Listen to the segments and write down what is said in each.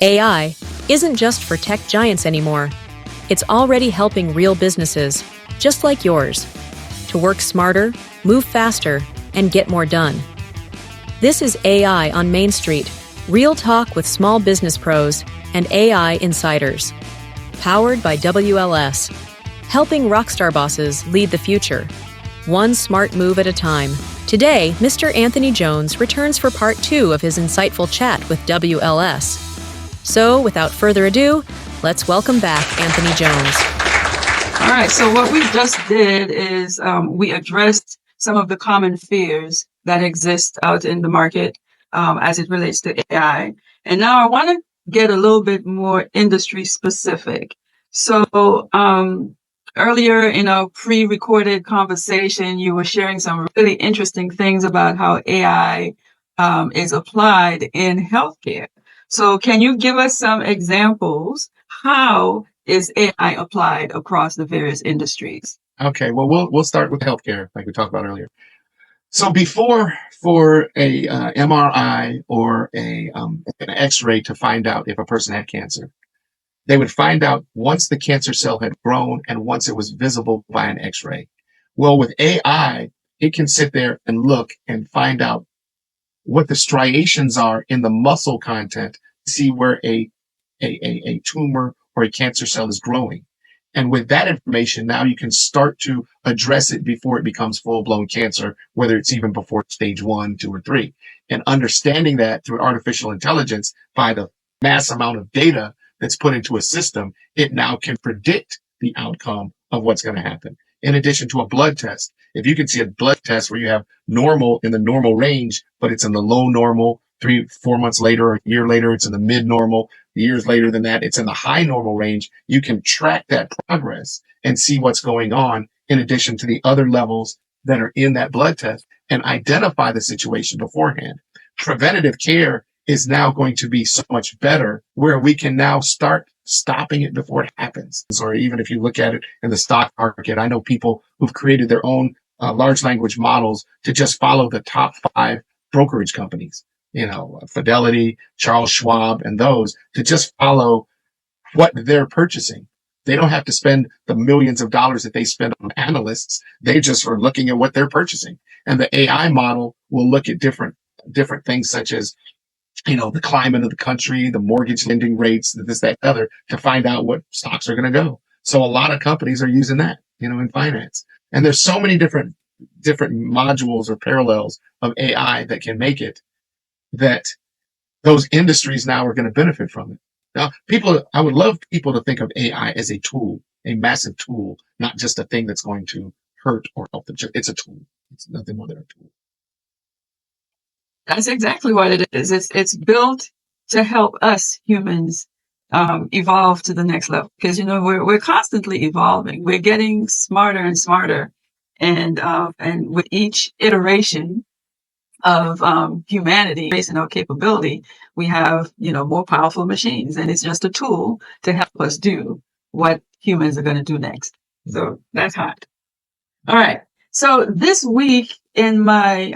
AI isn't just for tech giants anymore. It's already helping real businesses, just like yours, to work smarter, move faster, and get more done. This is AI on Main Street, real talk with small business pros and AI insiders. Powered by WLS, helping rockstar bosses lead the future, one smart move at a time. Today, Mr. Anthony Jones returns for part 2 of his insightful chat with WLS. So, without further ado, let's welcome back Anthony Jones. All right, so what we just did is we addressed some of the common fears that exist out in the market as it relates to AI. And now I want to get a little bit more industry specific. So earlier in our pre-recorded conversation, you were sharing some really interesting things about how AI is applied in healthcare. So can you give us some examples? How is AI applied across the various industries? Okay, well, we'll start with healthcare, like we talked about earlier. So before, for a MRI or an X-ray to find out if a person had cancer, they would find out once the cancer cell had grown and once it was visible by an X-ray. Well, with AI, it can sit there and look and find out what the striations are in the muscle content to see where a tumor or a cancer cell is growing. And with that information, now you can start to address it before it becomes full-blown cancer, whether it's even before stage 1, 2, or 3. And understanding that through artificial intelligence by the mass amount of data that's put into a system, it now can predict the outcome of what's going to happen. In addition to a blood test, if you can see a blood test where you have normal in the normal range, but it's in the low normal, 3-4 months later or a year later, it's in the mid normal, years later than that, it's in the high normal range, you can track that progress and see what's going on in addition to the other levels that are in that blood test and identify the situation beforehand. Preventative care is now going to be so much better where we can now start stopping it before it happens. Or even if you look at it in the stock market, I know people who've created their own large language models to just follow the top 5 brokerage companies, Fidelity, Charles Schwab, and those, to just follow what they're purchasing. They don't have to spend the millions of dollars that they spend on analysts. They just are looking at what they're purchasing. And the AI model will look at different things such as the climate of the country, the mortgage lending rates, this, that, other, to find out what stocks are going to go. So a lot of companies are using that, in finance. And there's so many different modules or parallels of AI that can make it that those industries now are going to benefit from it. Now, I would love people to think of AI as a tool, a massive tool, not just a thing that's going to hurt or help them. It's a tool. It's nothing more than a tool. That's exactly what it is. It's built to help us humans evolve to the next level, because we're constantly evolving. We're getting smarter and smarter, and with each iteration of humanity based on our capability, we have more powerful machines, and it's just a tool to help us do what humans are going to do next. So that's hot. All right. So this week in my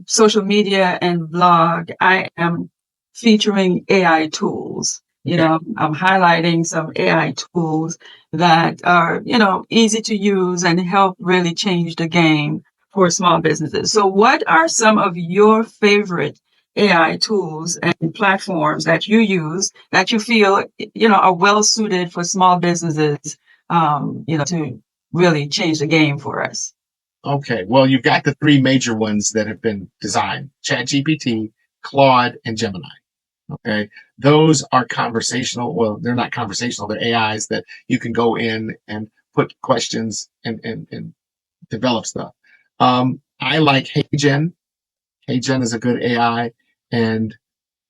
social media and blog, I am featuring AI tools. I'm highlighting some AI tools that are, easy to use and help really change the game for small businesses. So what are some of your favorite AI tools and platforms that you use that you feel, are well suited for small businesses, to really change the game for us? Okay, well, you've got the 3 major ones that have been designed: ChatGPT, Claude, and Gemini. Okay, those are conversational. Well, they're not conversational. They're AIs that you can go in and put questions and develop stuff. I like HeyGen. HeyGen is a good AI, and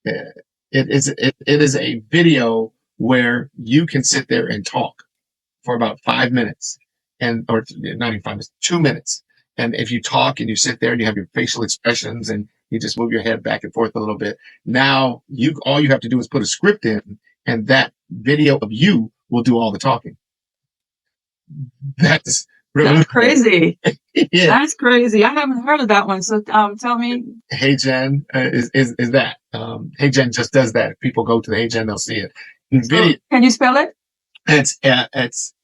it is a video where you can sit there and talk for about 5 minutes, or not even 5 minutes, 2 minutes. And if you talk and you sit there and you have your facial expressions and you just move your head back and forth a little bit, now all you have to do is put a script in, and that video of you will do all the talking. That's crazy. Yeah. That's crazy. I haven't heard of that one. So tell me. Hey Gen is that. Hey Gen just does that. If people go to the Hey Gen, they'll see it. So NVIDIA, can you spell it? it's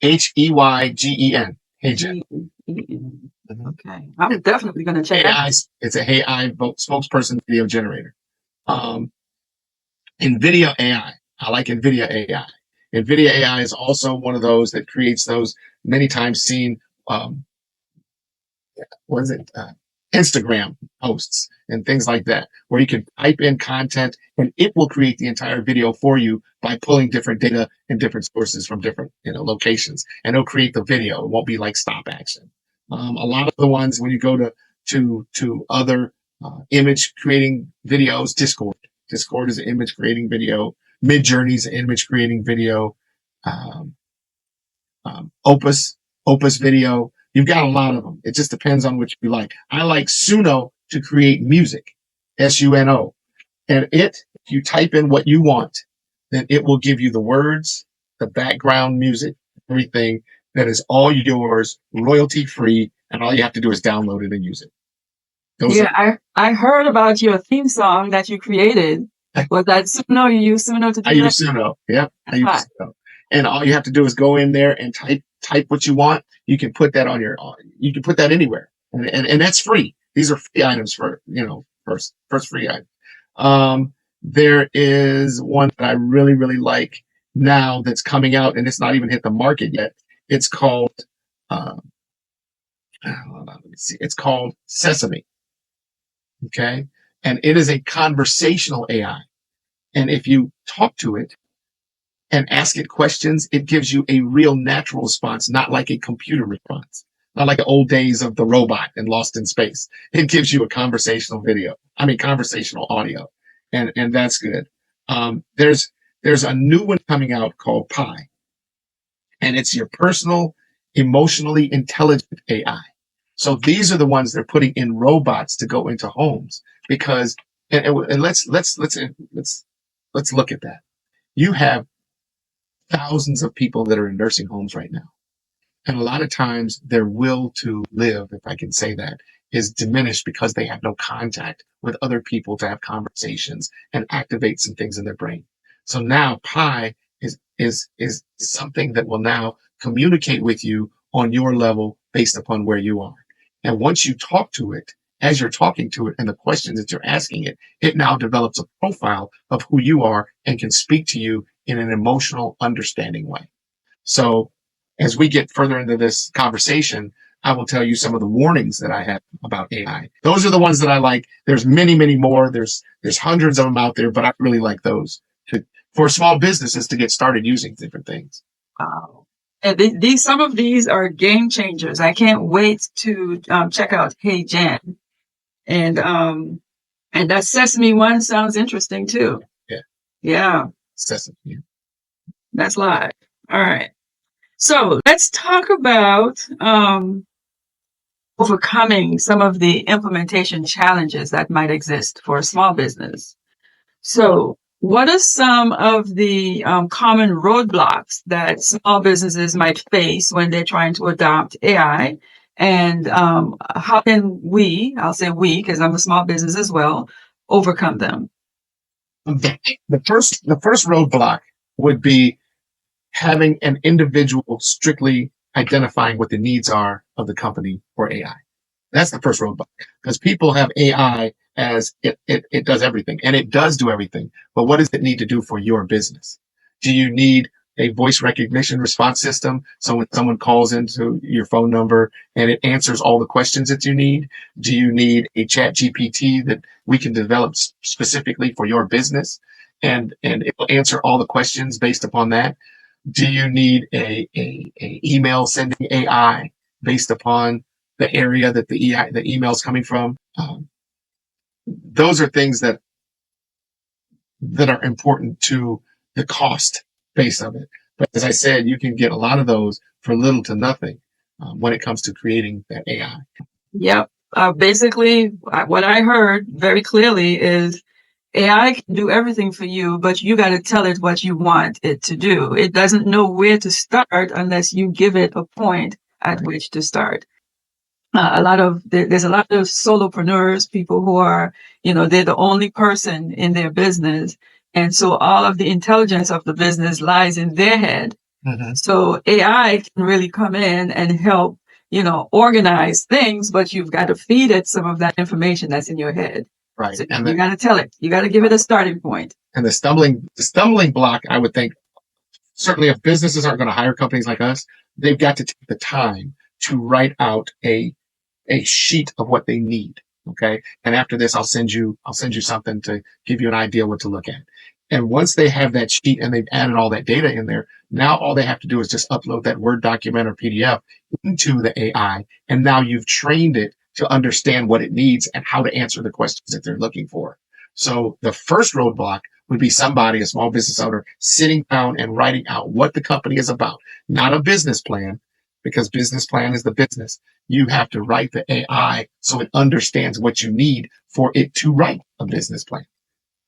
HEYGEN. Hey Gen. G-E-N. Mhm. Okay. I'm definitely going to check that. AI, it's a AI spokesperson video generator. Um, NVIDIA AI. I like NVIDIA AI. NVIDIA AI is also one of those that creates those many times seen, um, what is it? Instagram posts and things like that, where you can type in content and it will create the entire video for you by pulling different data and different sources from different, locations, and it'll create the video. It won't be like stop action. A lot of the ones when you go to other image creating videos, Discord is an image creating video. Midjourney is an image creating video. Um, Opus Video. You've got a lot of them. It just depends on what you like. I like Suno to create music, Suno. And if you type in what you want, then it will give you the words, the background music, everything that is all yours, royalty free, and all you have to do is download it and use it. I heard about your theme song that you created. Was that Suno? You use Suno to do I that? use Suno. Yeah, I use Suno. And all you have to do is go in there and type what you want. You can put that you can put that anywhere. And that's free. These are free items for, first free item. There is one that I really, really like now that's coming out and it's not even hit the market yet. It's called, let me see. It's called Sesame. Okay. And it is a conversational AI. And if you talk to it, and ask it questions, it gives you a real natural response, not like a computer response, not like the old days of the robot and Lost in Space. It gives you a conversational audio, and that's good. There's a new one coming out called Pi, and it's your personal, emotionally intelligent AI. So these are the ones they're putting in robots to go into homes because, and let's look at that. You have thousands of people that are in nursing homes right now. And a lot of times their will to live, if I can say that, is diminished because they have no contact with other people to have conversations and activate some things in their brain. So now Pi is something that will now communicate with you on your level based upon where you are. And once you talk to it, as you're talking to it and the questions that you're asking it, it now develops a profile of who you are and can speak to you in an emotional, understanding way. So as we get further into this conversation, I will tell you some of the warnings that I have about AI. Those are the ones that I like. There's many, many more. There's hundreds of them out there, but I really like those for small businesses to get started using different things. Wow. And some of these are game changers. I can't wait to check out Hey Jen. And that Sesame one sounds interesting too. Yeah. Yeah. Sesame. Yeah. That's live. All right. So let's talk about overcoming some of the implementation challenges that might exist for a small business. So what are some of the common roadblocks that small businesses might face when they're trying to adopt AI? And how can I'll say we, because I'm a small business as well, overcome them? The first roadblock would be having an individual strictly identifying what the needs are of the company for AI. That's the first roadblock because people have AI as it does everything and it does do everything. But what does it need to do for your business? Do you need a voice recognition response system? So when someone calls into your phone number and it answers all the questions that you need, do you need a chat GPT that we can develop specifically for your business? And it will answer all the questions based upon that. Do you need a email sending AI based upon the area that the email is coming from? Those are things that are important to the cost base of it. But as I said, you can get a lot of those for little to nothing when it comes to creating that AI. Yep. Basically, what I heard very clearly is AI can do everything for you, but you got to tell it what you want it to do. It doesn't know where to start unless you give it a point at which to start. There's a lot of solopreneurs, people who are, they're the only person in their business. And so all of the intelligence of the business lies in their head. Mhm. So AI can really come in and help, organize things, but you've got to feed it some of that information that's in your head. Right. So And you got to tell it, you got to give it a starting point. the stumbling block, I would think, certainly if businesses aren't going to hire companies like us, they've got to take the time to write out a sheet of what they need. Okay. And after this, I'll send you something to give you an idea what to look at. And once they have that sheet and they've added all that data in there, now all they have to do is just upload that Word document or PDF into the AI. And now you've trained it to understand what it needs and how to answer the questions that they're looking for. So the first roadblock would be somebody, a small business owner, sitting down and writing out what the company is about, not a business plan, because business plan is the business. You have to write the AI so it understands what you need for it to write a business plan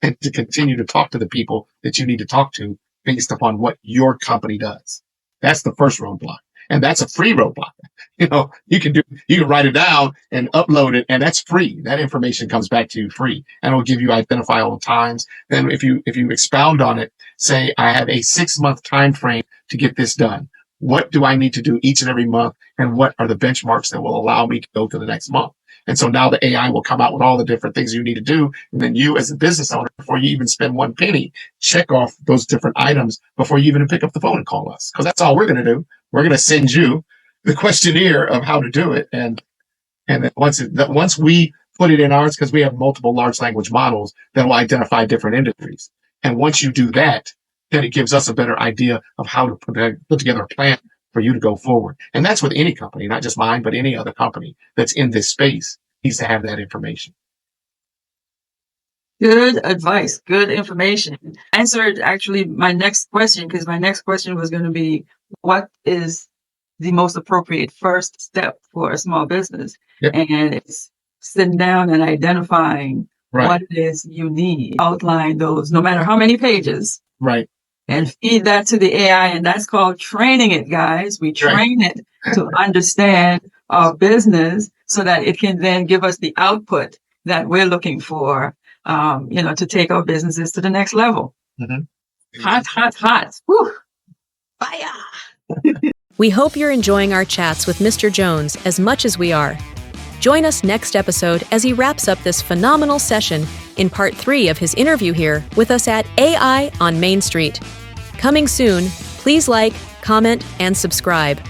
and to continue to talk to the people that you need to talk to based upon what your company does. That's the first roadblock. And that's a free roadblock. You can write it down and upload it, and that's free. That information comes back to you free, and it'll give you identifiable times. Then if you expound on it, say, I have a 6-month time frame to get this done. What do I need to do each and every month? And what are the benchmarks that will allow me to go to the next month? And so now the AI will come out with all the different things you need to do. And then you, as a business owner, before you even spend one penny, check off those different items before you even pick up the phone and call us. Because that's all we're going to do. We're going to send you the questionnaire of how to do it. And then once we put it in ours, because we have multiple large language models that will identify different industries. And once you do that, then it gives us a better idea of how to put together a plan for you to go forward. And that's with any company, not just mine, but any other company that's in this space needs to have that information. Good advice, good information. Answered actually my next question, because my next question was going to be, what is the most appropriate first step for a small business? Yep. And it's sitting down and identifying what it is you need. Outline those, no matter how many pages. Right. And feed that to the AI. And that's called training it, guys. We train it to understand our business so that it can then give us the output that we're looking for, to take our businesses to the next level. Mm-hmm. Hot. Whew. Fire. We hope you're enjoying our chats with Mr. Jones as much as we are. Join us next episode as he wraps up this phenomenal session in part 3 of his interview here with us at AI on Main Street. Coming soon, please like, comment, and subscribe.